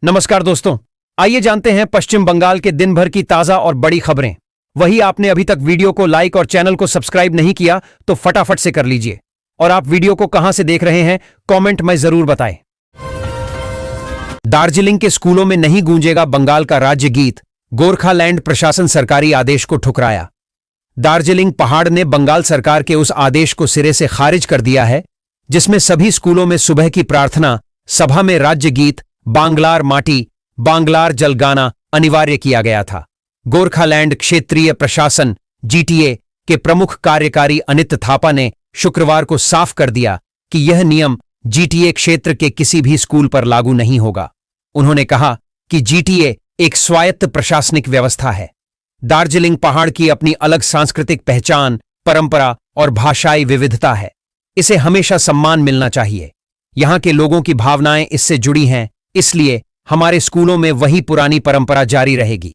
नमस्कार दोस्तों, आइए जानते हैं पश्चिम बंगाल के दिन भर की ताजा और बड़ी खबरें। वही आपने अभी तक वीडियो को लाइक और चैनल को सब्सक्राइब नहीं किया तो फटाफट से कर लीजिए। और आप वीडियो को कहां से देख रहे हैं कमेंट में जरूर बताएं। दार्जिलिंग के स्कूलों में नहीं गूंजेगा बंगाल का राज्य गीत, गोरखालैंड प्रशासन सरकारी आदेश को ठुकराया। दार्जिलिंग पहाड़ ने बंगाल सरकार के उस आदेश को सिरे से खारिज कर दिया है जिसमें सभी स्कूलों में सुबह की प्रार्थना सभा में राज्य गीत बांग्लार माटी बांग्लार जल गाना अनिवार्य किया गया था। गोरखालैंड क्षेत्रीय प्रशासन जीटीए के प्रमुख कार्यकारी अनित थापा ने शुक्रवार को साफ कर दिया कि यह नियम जीटीए क्षेत्र के किसी भी स्कूल पर लागू नहीं होगा। उन्होंने कहा कि जीटीए एक स्वायत्त प्रशासनिक व्यवस्था है। दार्जिलिंग पहाड़ की अपनी अलग सांस्कृतिक पहचान, परंपरा और भाषाई विविधता है। इसे हमेशा सम्मान मिलना चाहिए। यहां के लोगों की भावनाएं इससे जुड़ी हैं, इसलिए हमारे स्कूलों में वही पुरानी परंपरा जारी रहेगी।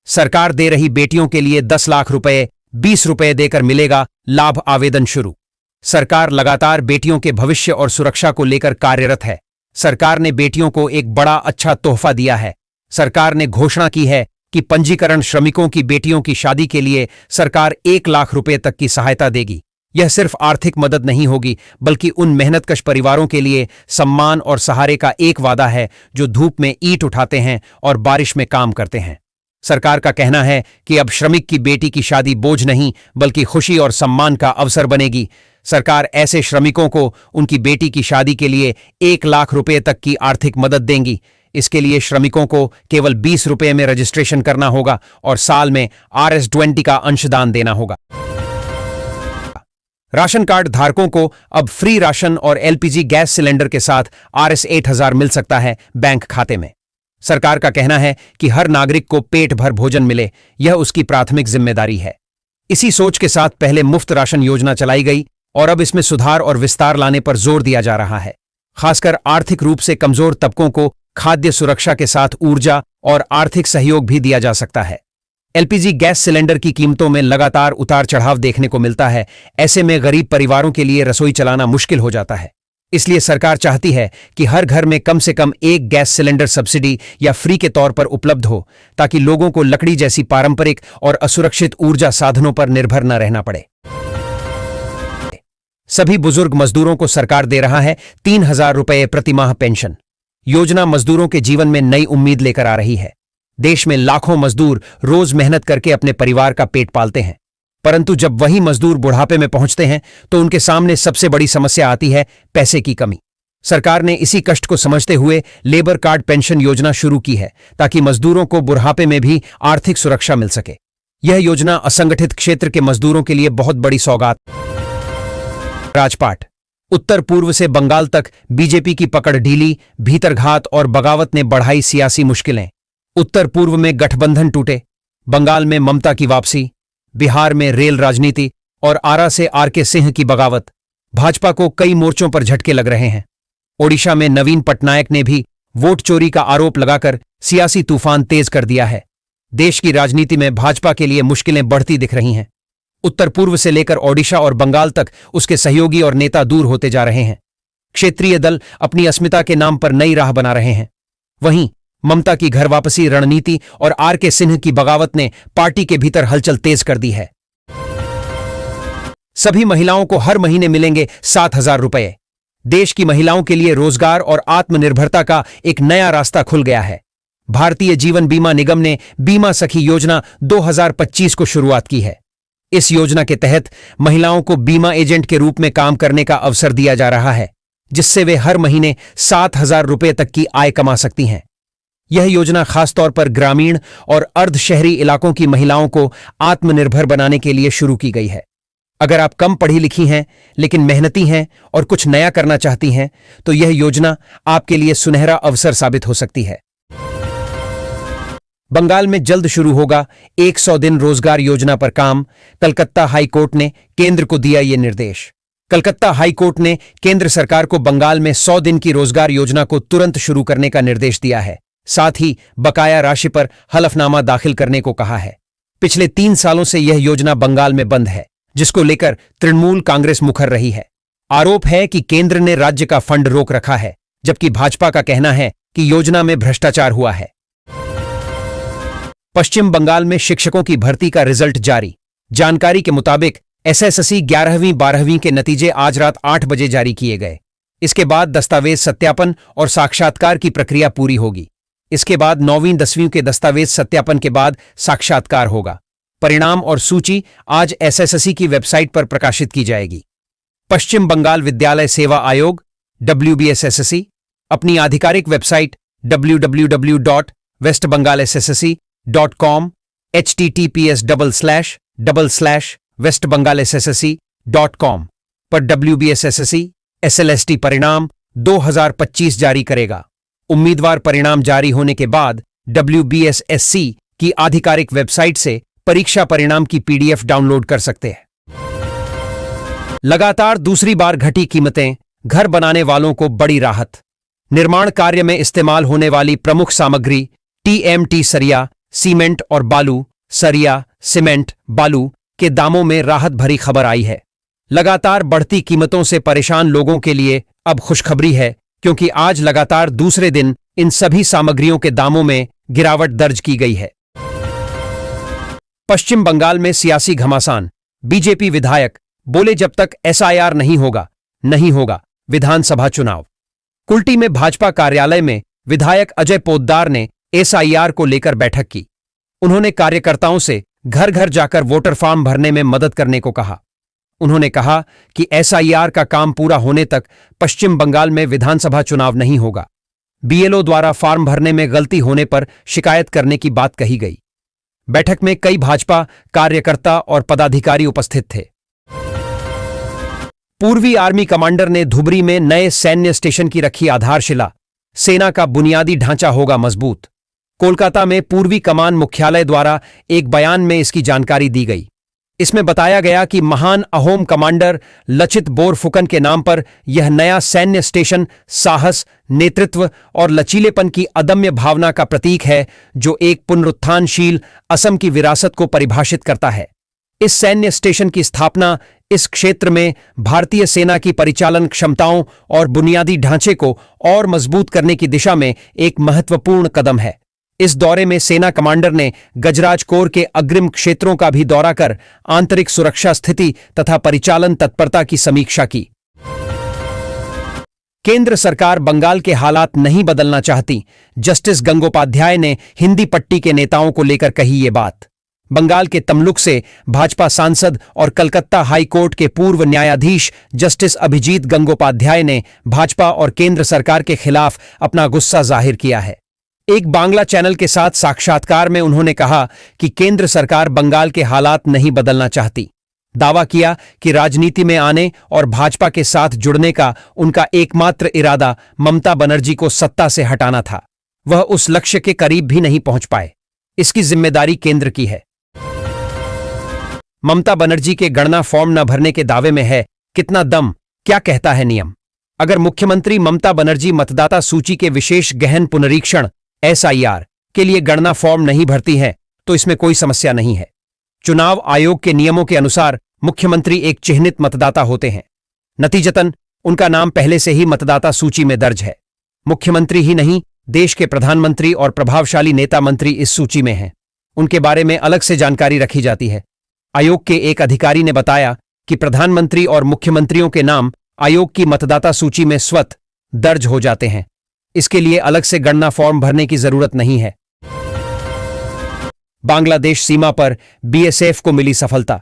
सरकार दे रही बेटियों के लिए 10 लाख रुपए 20 रुपए देकर मिलेगा लाभ, आवेदन शुरू। सरकार लगातार बेटियों के भविष्य और सुरक्षा को लेकर कार्यरत है। सरकार ने बेटियों को एक बड़ा अच्छा तोहफा दिया है। सरकार ने घोषणा की है कि पंजीकरण श्रमिकों की बेटियों की शादी के लिए सरकार 1 लाख रुपए तक की सहायता देगी। यह सिर्फ आर्थिक मदद नहीं होगी बल्कि उन मेहनतकश परिवारों के लिए सम्मान और सहारे का एक वादा है जो धूप में ईंट उठाते हैं और बारिश में काम करते हैं। सरकार का कहना है कि अब श्रमिक की बेटी की शादी बोझ नहीं बल्कि खुशी और सम्मान का अवसर बनेगी। सरकार ऐसे श्रमिकों को उनकी बेटी की शादी के लिए 1 लाख रुपए तक की आर्थिक मदद देंगी। इसके लिए श्रमिकों को केवल 20 रुपए में रजिस्ट्रेशन करना होगा और साल में RS-20 का अंशदान देना होगा। राशन कार्ड धारकों को अब फ्री राशन और LPG गैस सिलेंडर के साथ RS-8000 मिल सकता है बैंक खाते में। सरकार का कहना है कि हर नागरिक को पेट भर भोजन मिले, यह उसकी प्राथमिक जिम्मेदारी है। इसी सोच के साथ पहले मुफ्त राशन योजना चलाई गई और अब इसमें सुधार और विस्तार लाने पर जोर दिया जा रहा है। खासकर आर्थिक रूप से कमजोर तबकों को खाद्य सुरक्षा के साथ ऊर्जा और आर्थिक सहयोग भी दिया जा सकता है। LPG गैस सिलेंडर की कीमतों में लगातार उतार चढ़ाव देखने को मिलता है। ऐसे में गरीब परिवारों के लिए रसोई चलाना मुश्किल हो जाता है। इसलिए सरकार चाहती है कि हर घर में कम से कम एक गैस सिलेंडर सब्सिडी या फ्री के तौर पर उपलब्ध हो, ताकि लोगों को लकड़ी जैसी पारंपरिक और असुरक्षित ऊर्जा साधनों पर निर्भर न रहना पड़े। सभी बुजुर्ग मजदूरों को सरकार दे रहा है 3000 रुपए प्रति माह पेंशन। योजना मजदूरों के जीवन में नई उम्मीद लेकर आ रही है। देश में लाखों मजदूर रोज मेहनत करके अपने परिवार का पेट पालते हैं, परंतु जब वही मजदूर बुढ़ापे में पहुंचते हैं तो उनके सामने सबसे बड़ी समस्या आती है पैसे की कमी। सरकार ने इसी कष्ट को समझते हुए लेबर कार्ड पेंशन योजना शुरू की है, ताकि मजदूरों को बुढ़ापे में भी आर्थिक सुरक्षा मिल सके। यह योजना असंगठित क्षेत्र के मजदूरों के लिए बहुत बड़ी सौगात। राजपाट, उत्तर पूर्व से बंगाल तक बीजेपी की पकड़ ढीली, भीतरघात और बगावत ने बढ़ाई सियासी मुश्किलें। उत्तर पूर्व में गठबंधन टूटे, बंगाल में ममता की वापसी, बिहार में रेल राजनीति और आरा से RK सिंह की बगावत। भाजपा को कई मोर्चों पर झटके लग रहे हैं। ओडिशा में नवीन पटनायक ने भी वोट चोरी का आरोप लगाकर सियासी तूफान तेज कर दिया है। देश की राजनीति में भाजपा के लिए मुश्किलें बढ़ती दिख रही हैं। उत्तर पूर्व से लेकर ओडिशा और बंगाल तक उसके सहयोगी और नेता दूर होते जा रहे हैं। क्षेत्रीय दल अपनी अस्मिता के नाम पर नई राह बना रहे हैं। वहीं ममता की घर वापसी रणनीति और RK सिंह की बगावत ने पार्टी के भीतर हलचल तेज कर दी है। सभी महिलाओं को हर महीने मिलेंगे 7000 रुपए। देश की महिलाओं के लिए रोजगार और आत्मनिर्भरता का एक नया रास्ता खुल गया है। भारतीय जीवन बीमा निगम ने बीमा सखी योजना 2025 को शुरुआत की है। इस योजना के तहत महिलाओं को बीमा एजेंट के रूप में काम करने का अवसर दिया जा रहा है, जिससे वे हर महीने 7000 रुपए तक की आय कमा सकती हैं। यह योजना खासतौर पर ग्रामीण और अर्ध शहरी इलाकों की महिलाओं को आत्मनिर्भर बनाने के लिए शुरू की गई है। अगर आप कम पढ़ी लिखी हैं लेकिन मेहनती हैं और कुछ नया करना चाहती हैं तो यह योजना आपके लिए सुनहरा अवसर साबित हो सकती है। बंगाल में जल्द शुरू होगा 100 दिन रोजगार योजना पर काम। कलकत्ता हाई कोर्ट ने केंद्र को दिया ये निर्देश। कलकत्ता हाई कोर्ट ने केंद्र सरकार को बंगाल में 100 दिन की रोजगार योजना को तुरंत शुरू करने का निर्देश दिया है। साथ ही बकाया राशि पर हलफनामा दाखिल करने को कहा है। पिछले 3 सालों से यह योजना बंगाल में बंद है, जिसको लेकर तृणमूल कांग्रेस मुखर रही है। आरोप है कि केंद्र ने राज्य का फंड रोक रखा है, जबकि भाजपा का कहना है कि योजना में भ्रष्टाचार हुआ है। पश्चिम बंगाल में शिक्षकों की भर्ती का रिजल्ट जारी। जानकारी के मुताबिक एसएससी 11वीं 12वीं के नतीजे आज रात 8 बजे जारी किए गए। इसके बाद दस्तावेज सत्यापन और साक्षात्कार की प्रक्रिया पूरी होगी। इसके बाद 9वीं 10वीं के दस्तावेज सत्यापन के बाद साक्षात्कार होगा। परिणाम और सूची आज एसएससी की वेबसाइट पर प्रकाशित की जाएगी। पश्चिम बंगाल विद्यालय सेवा आयोग WBSSSC अपनी आधिकारिक वेबसाइट www.westbengalssc.com https://westbengalssc.com पर WBSSSC SLST परिणाम 2025 जारी करेगा। उम्मीदवार परिणाम जारी होने के बाद WBSSC की आधिकारिक वेबसाइट से परीक्षा परिणाम की PDF डाउनलोड कर सकते हैं। लगातार दूसरी बार घटी कीमतें, घर बनाने वालों को बड़ी राहत। निर्माण कार्य में इस्तेमाल होने वाली प्रमुख सामग्री TMT सरिया, सीमेंट और बालू, सरिया, सीमेंट, बालू के दामों में राहत भरी खबर आई है। लगातार बढ़ती कीमतों से परेशान लोगों के लिए अब खुशखबरी है, क्योंकि आज लगातार दूसरे दिन इन सभी सामग्रियों के दामों में गिरावट दर्ज की गई है। पश्चिम बंगाल में सियासी घमासान। बीजेपी विधायक बोले जब तक SIR नहीं होगा विधानसभा चुनाव। कुल्टी में भाजपा कार्यालय में विधायक अजय पोद्दार ने SIR को लेकर बैठक की। उन्होंने कार्यकर्ताओं से घर घर जाकर वोटर फॉर्म भरने में मदद करने को कहा। उन्होंने कहा कि SIR का काम पूरा होने तक पश्चिम बंगाल में विधानसभा चुनाव नहीं होगा। BLO द्वारा फॉर्म भरने में गलती होने पर शिकायत करने की बात कही गई। बैठक में कई भाजपा कार्यकर्ता और पदाधिकारी उपस्थित थे। पूर्वी आर्मी कमांडर ने धुबरी में नए सैन्य स्टेशन की रखी आधारशिला। सेना का बुनियादी ढांचा होगा मजबूत। कोलकाता में पूर्वी कमान मुख्यालय द्वारा एक बयान में इसकी जानकारी दी गई। इसमें बताया गया कि महान अहोम कमांडर लचित बोरफुकन के नाम पर यह नया सैन्य स्टेशन साहस, नेतृत्व और लचीलेपन की अदम्य भावना का प्रतीक है, जो एक पुनरुत्थानशील असम की विरासत को परिभाषित करता है। इस सैन्य स्टेशन की स्थापना इस क्षेत्र में भारतीय सेना की परिचालन क्षमताओं और बुनियादी ढांचे को और मजबूत करने की दिशा में एक महत्वपूर्ण कदम है। इस दौरे में सेना कमांडर ने गजराज कोर के अग्रिम क्षेत्रों का भी दौरा कर आंतरिक सुरक्षा स्थिति तथा परिचालन तत्परता की समीक्षा की। केंद्र सरकार बंगाल के हालात नहीं बदलना चाहती। जस्टिस गंगोपाध्याय ने हिंदी पट्टी के नेताओं को लेकर कही ये बात। बंगाल के तमलुक से भाजपा सांसद और कलकत्ता हाई कोर्ट के पूर्व न्यायाधीश जस्टिस अभिजीत गंगोपाध्याय ने भाजपा और केंद्र सरकार के खिलाफ अपना गुस्सा जाहिर किया है। एक बांग्ला चैनल के साथ साक्षात्कार में उन्होंने कहा कि केंद्र सरकार बंगाल के हालात नहीं बदलना चाहती। दावा किया कि राजनीति में आने और भाजपा के साथ जुड़ने का उनका एकमात्र इरादा ममता बनर्जी को सत्ता से हटाना था। वह उस लक्ष्य के करीब भी नहीं पहुंच पाए। इसकी जिम्मेदारी केंद्र की है। ममता बनर्जी के गणना फॉर्म न भरने के दावे में है कितना दम, क्या कहता है नियम। अगर मुख्यमंत्री ममता बनर्जी मतदाता सूची के विशेष गहन पुनरीक्षण SIR के लिए गणना फॉर्म नहीं भरती हैं, तो इसमें कोई समस्या नहीं है। चुनाव आयोग के नियमों के अनुसार मुख्यमंत्री एक चिह्नित मतदाता होते हैं। नतीजतन उनका नाम पहले से ही मतदाता सूची में दर्ज है। मुख्यमंत्री ही नहीं, देश के प्रधानमंत्री और प्रभावशाली नेता मंत्री इस सूची में हैं। उनके बारे में अलग से जानकारी रखी जाती है। आयोग के एक अधिकारी ने बताया कि प्रधानमंत्री और मुख्यमंत्रियों के नाम आयोग की मतदाता सूची में स्वतः दर्ज हो जाते हैं। इसके लिए अलग से गणना फॉर्म भरने की जरूरत नहीं है। बांग्लादेश सीमा पर BSF को मिली सफलता।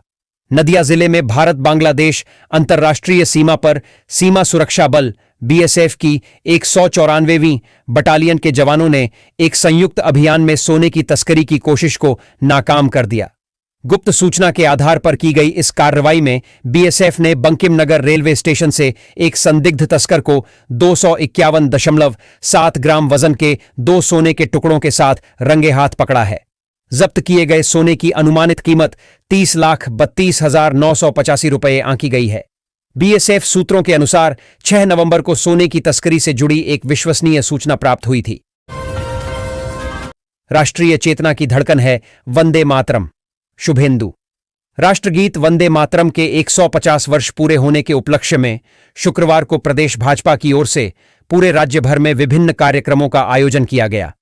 नदिया जिले में भारत बांग्लादेश अंतर्राष्ट्रीय सीमा पर सीमा सुरक्षा बल BSF की 194वीं बटालियन के जवानों ने एक संयुक्त अभियान में सोने की तस्करी की कोशिश को नाकाम कर दिया। गुप्त सूचना के आधार पर की गई इस कार्रवाई में BSF ने बंकिम नगर रेलवे स्टेशन से एक संदिग्ध तस्कर को 251.7 ग्राम वजन के 2 सोने के टुकड़ों के साथ रंगे हाथ पकड़ा है। जब्त किए गए सोने की अनुमानित कीमत 30,32,985 रुपये आंकी गई है। BSF सूत्रों के अनुसार 6 नवंबर को सोने की तस्करी से जुड़ी एक विश्वसनीय सूचना प्राप्त हुई थी। राष्ट्रीय चेतना की धड़कन है वंदे मातरम। शुभेंदु। राष्ट्रगीत वंदे मातरम के 150 वर्ष पूरे होने के उपलक्ष्य में शुक्रवार को प्रदेश भाजपा की ओर से पूरे राज्य भर में विभिन्न कार्यक्रमों का आयोजन किया गया।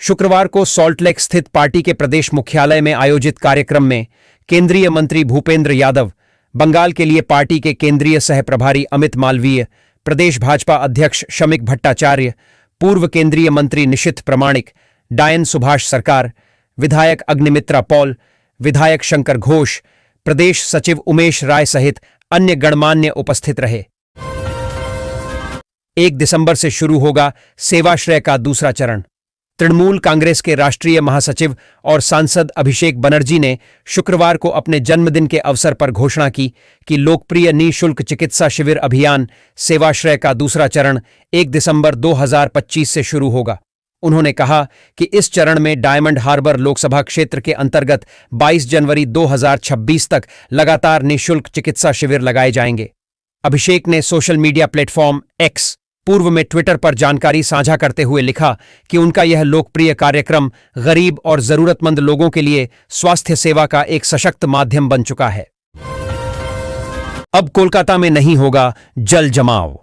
शुक्रवार को सॉल्टलेक स्थित पार्टी के प्रदेश मुख्यालय में आयोजित कार्यक्रम में केंद्रीय मंत्री भूपेंद्र यादव, बंगाल के लिए पार्टी के केंद्रीय सह प्रभारी अमित मालवीय, प्रदेश भाजपा अध्यक्ष शमिक भट्टाचार्य, पूर्व केंद्रीय मंत्री निशिथ प्रमाणिक, डायन सुभाष सरकार, विधायक अग्निमित्रा पॉल, विधायक शंकर घोष, प्रदेश सचिव उमेश राय सहित अन्य गणमान्य उपस्थित रहे। 1 दिसंबर से शुरू होगा सेवाश्रय का दूसरा चरण। तृणमूल कांग्रेस के राष्ट्रीय महासचिव और सांसद अभिषेक बनर्जी ने शुक्रवार को अपने जन्मदिन के अवसर पर घोषणा की कि लोकप्रिय निःशुल्क चिकित्सा शिविर अभियान सेवाश्रय का दूसरा चरण 1 दिसंबर 2025 से शुरू होगा। उन्होंने कहा कि इस चरण में डायमंड हार्बर लोकसभा क्षेत्र के अंतर्गत 22 जनवरी 2026 तक लगातार निःशुल्क चिकित्सा शिविर लगाए जाएंगे। अभिषेक ने सोशल मीडिया प्लेटफॉर्म एक्स, पूर्व में ट्विटर पर जानकारी साझा करते हुए लिखा कि उनका यह लोकप्रिय कार्यक्रम गरीब और जरूरतमंद लोगों के लिए स्वास्थ्य सेवा का एक सशक्त माध्यम बन चुका है। अब कोलकाता में नहीं होगा जल जमाव।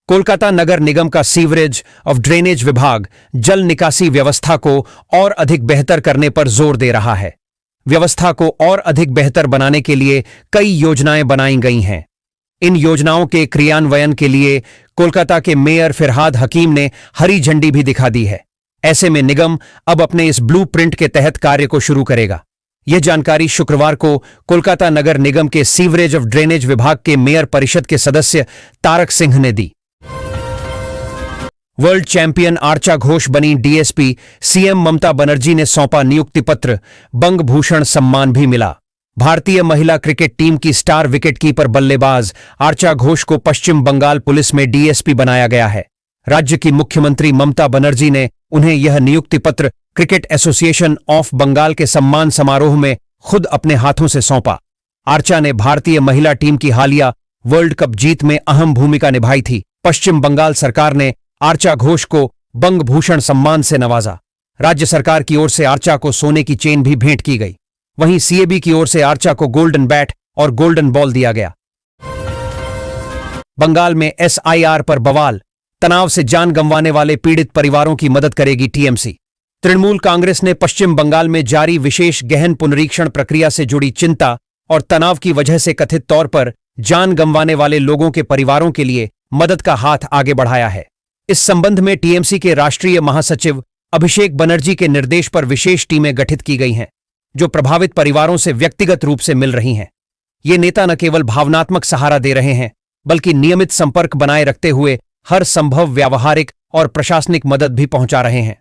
कोलकाता नगर निगम का सीवरेज ऑफ ड्रेनेज विभाग जल निकासी व्यवस्था को और अधिक बेहतर करने पर जोर दे रहा है। व्यवस्था को और अधिक बेहतर बनाने के लिए कई योजनाएं बनाई गई हैं। इन योजनाओं के क्रियान्वयन के लिए कोलकाता के मेयर फिरहाद हकीम ने हरी झंडी भी दिखा दी है। ऐसे में निगम अब अपने इस ब्लूप्रिंट के तहत कार्य को शुरू करेगा। यह जानकारी शुक्रवार को कोलकाता नगर निगम के सीवरेज ऑफ ड्रेनेज विभाग के मेयर परिषद के सदस्य तारक सिंह ने दी। वर्ल्ड चैंपियन आर्चा घोष बनी डीएसपी, सीएम ममता बनर्जी ने सौंपा नियुक्ति पत्र, बंग भूषण सम्मान भी मिला। भारतीय महिला क्रिकेट टीम की स्टार विकेटकीपर बल्लेबाज आर्चा घोष को पश्चिम बंगाल पुलिस में डीएसपी बनाया गया है। राज्य की मुख्यमंत्री ममता बनर्जी ने उन्हें यह नियुक्ति पत्र क्रिकेट एसोसिएशन ऑफ बंगाल के सम्मान समारोह में खुद अपने हाथों से सौंपा। आर्चा ने भारतीय महिला टीम की हालिया वर्ल्ड कप जीत में अहम भूमिका निभाई थी। पश्चिम बंगाल सरकार ने आर्चा घोष को बंग भूषण सम्मान से नवाजा। राज्य सरकार की ओर से आर्चा को सोने की चेन भी भेंट की गई। वहीं सीएबी की ओर से आर्चा को गोल्डन बैट और गोल्डन बॉल दिया गया। बंगाल में एसआईआर पर बवाल, तनाव से जान गंवाने वाले पीड़ित परिवारों की मदद करेगी टीएमसी। तृणमूल कांग्रेस ने पश्चिम बंगाल में जारी विशेष गहन पुनरीक्षण प्रक्रिया से जुड़ी चिंता और तनाव की वजह से कथित तौर पर जान गंवाने वाले लोगों के परिवारों के लिए मदद का हाथ आगे बढ़ाया है। इस संबंध में टीएमसी के राष्ट्रीय महासचिव अभिषेक बनर्जी के निर्देश पर विशेष टीमें गठित की गई हैं, जो प्रभावित परिवारों से व्यक्तिगत रूप से मिल रही हैं। ये नेता न केवल भावनात्मक सहारा दे रहे हैं, बल्कि नियमित संपर्क बनाए रखते हुए हर संभव व्यावहारिक और प्रशासनिक मदद भी पहुंचा रहे हैं।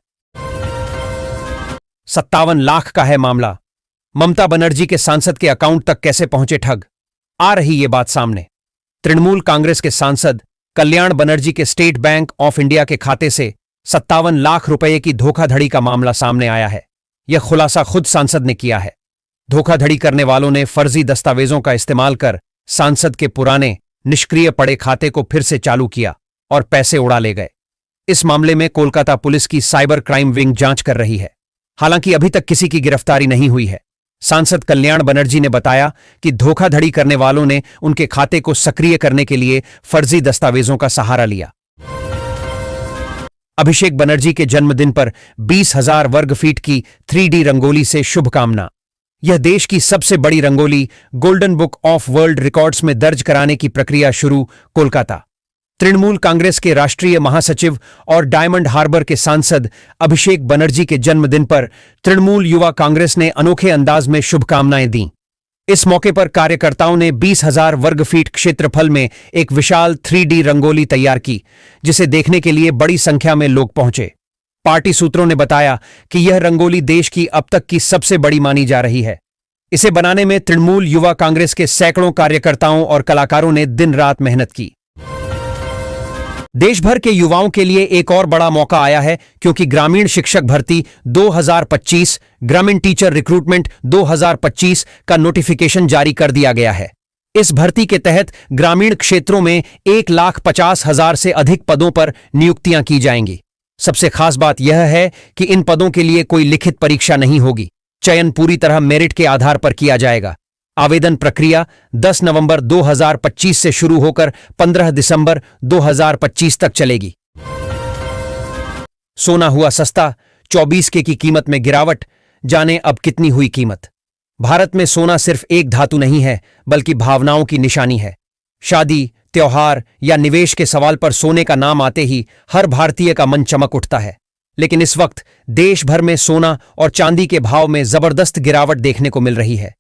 57 लाख का है मामला। ममता बनर्जी के सांसद के अकाउंट तक कैसे पहुंचे ठग? आ रही ये बात सामने। तृणमूल कांग्रेस के सांसद कल्याण बनर्जी के स्टेट बैंक ऑफ इंडिया के खाते से 57 लाख रुपए की धोखाधड़ी का मामला सामने आया है। यह खुलासा खुद सांसद ने किया है। धोखाधड़ी करने वालों ने फर्जी दस्तावेजों का इस्तेमाल कर सांसद के पुराने निष्क्रिय पड़े खाते को फिर से चालू किया और पैसे उड़ा ले गए। इस मामले में कोलकाता पुलिस की साइबर क्राइम विंग जांच कर रही है। हालांकि अभी तक किसी की गिरफ्तारी नहीं हुई है। सांसद कल्याण बनर्जी ने बताया कि धोखाधड़ी करने वालों ने उनके खाते को सक्रिय करने के लिए फर्जी दस्तावेजों का सहारा लिया। अभिषेक बनर्जी के जन्मदिन पर 20,000 वर्ग फीट की 3D रंगोली से शुभकामना। यह देश की सबसे बड़ी rangoli golden book of world records में दर्ज कराने की प्रक्रिया शुरू। कोलकाता। तृणमूल कांग्रेस के राष्ट्रीय महासचिव और डायमंड हार्बर के सांसद अभिषेक बनर्जी के जन्मदिन पर तृणमूल युवा कांग्रेस ने अनोखे अंदाज में शुभकामनाएं दी। इस मौके पर कार्यकर्ताओं ने 20,000 वर्ग फीट क्षेत्रफल में एक विशाल 3D रंगोली तैयार की, जिसे देखने के लिए बड़ी संख्या में लोग पहुंचे। पार्टी सूत्रों ने बताया कि यह रंगोली देश की अब तक की सबसे बड़ी मानी जा रही है। इसे बनाने में तृणमूल युवा कांग्रेस के सैकड़ों कार्यकर्ताओं और कलाकारों ने दिन रात मेहनत की। देश भर के युवाओं के लिए एक और बड़ा मौका आया है, क्योंकि ग्रामीण शिक्षक भर्ती 2025, ग्रामीण टीचर रिक्रूटमेंट 2025 का नोटिफिकेशन जारी कर दिया गया है। इस भर्ती के तहत ग्रामीण क्षेत्रों में 1,50,000 से अधिक पदों पर नियुक्तियां की जाएंगी। सबसे खास बात यह है कि इन पदों के लिए कोई लिखित परीक्षा नहीं होगी। चयन पूरी तरह मेरिट के आधार पर किया जाएगा। आवेदन प्रक्रिया 10 नवंबर 2025 से शुरू होकर 15 दिसंबर 2025 तक चलेगी। सोना हुआ सस्ता, 24K की कीमत में गिरावट, जाने अब कितनी हुई कीमत। भारत में सोना सिर्फ एक धातु नहीं है, बल्कि भावनाओं की निशानी है। शादी, त्योहार या निवेश के सवाल पर सोने का नाम आते ही हर भारतीय का मन चमक उठता है। लेकिन इस वक्त देश भर में सोना और चांदी के भाव में जबरदस्त गिरावट देखने को मिल रही है।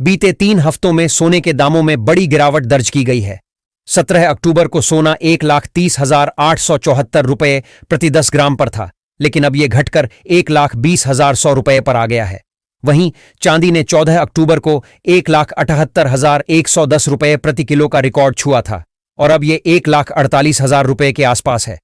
बीते 3 हफ्तों में सोने के दामों में बड़ी गिरावट दर्ज की गई है। 17 अक्टूबर को सोना 1,30,874 रुपये प्रति 10 ग्राम पर था, लेकिन अब यह घटकर 1,20,100 रुपये पर आ गया है। वहीं चांदी ने 14 अक्टूबर को 1,78,110 रुपये प्रति किलो का रिकॉर्ड छुआ था और अब यह 1,48,000 रुपये के आसपास है।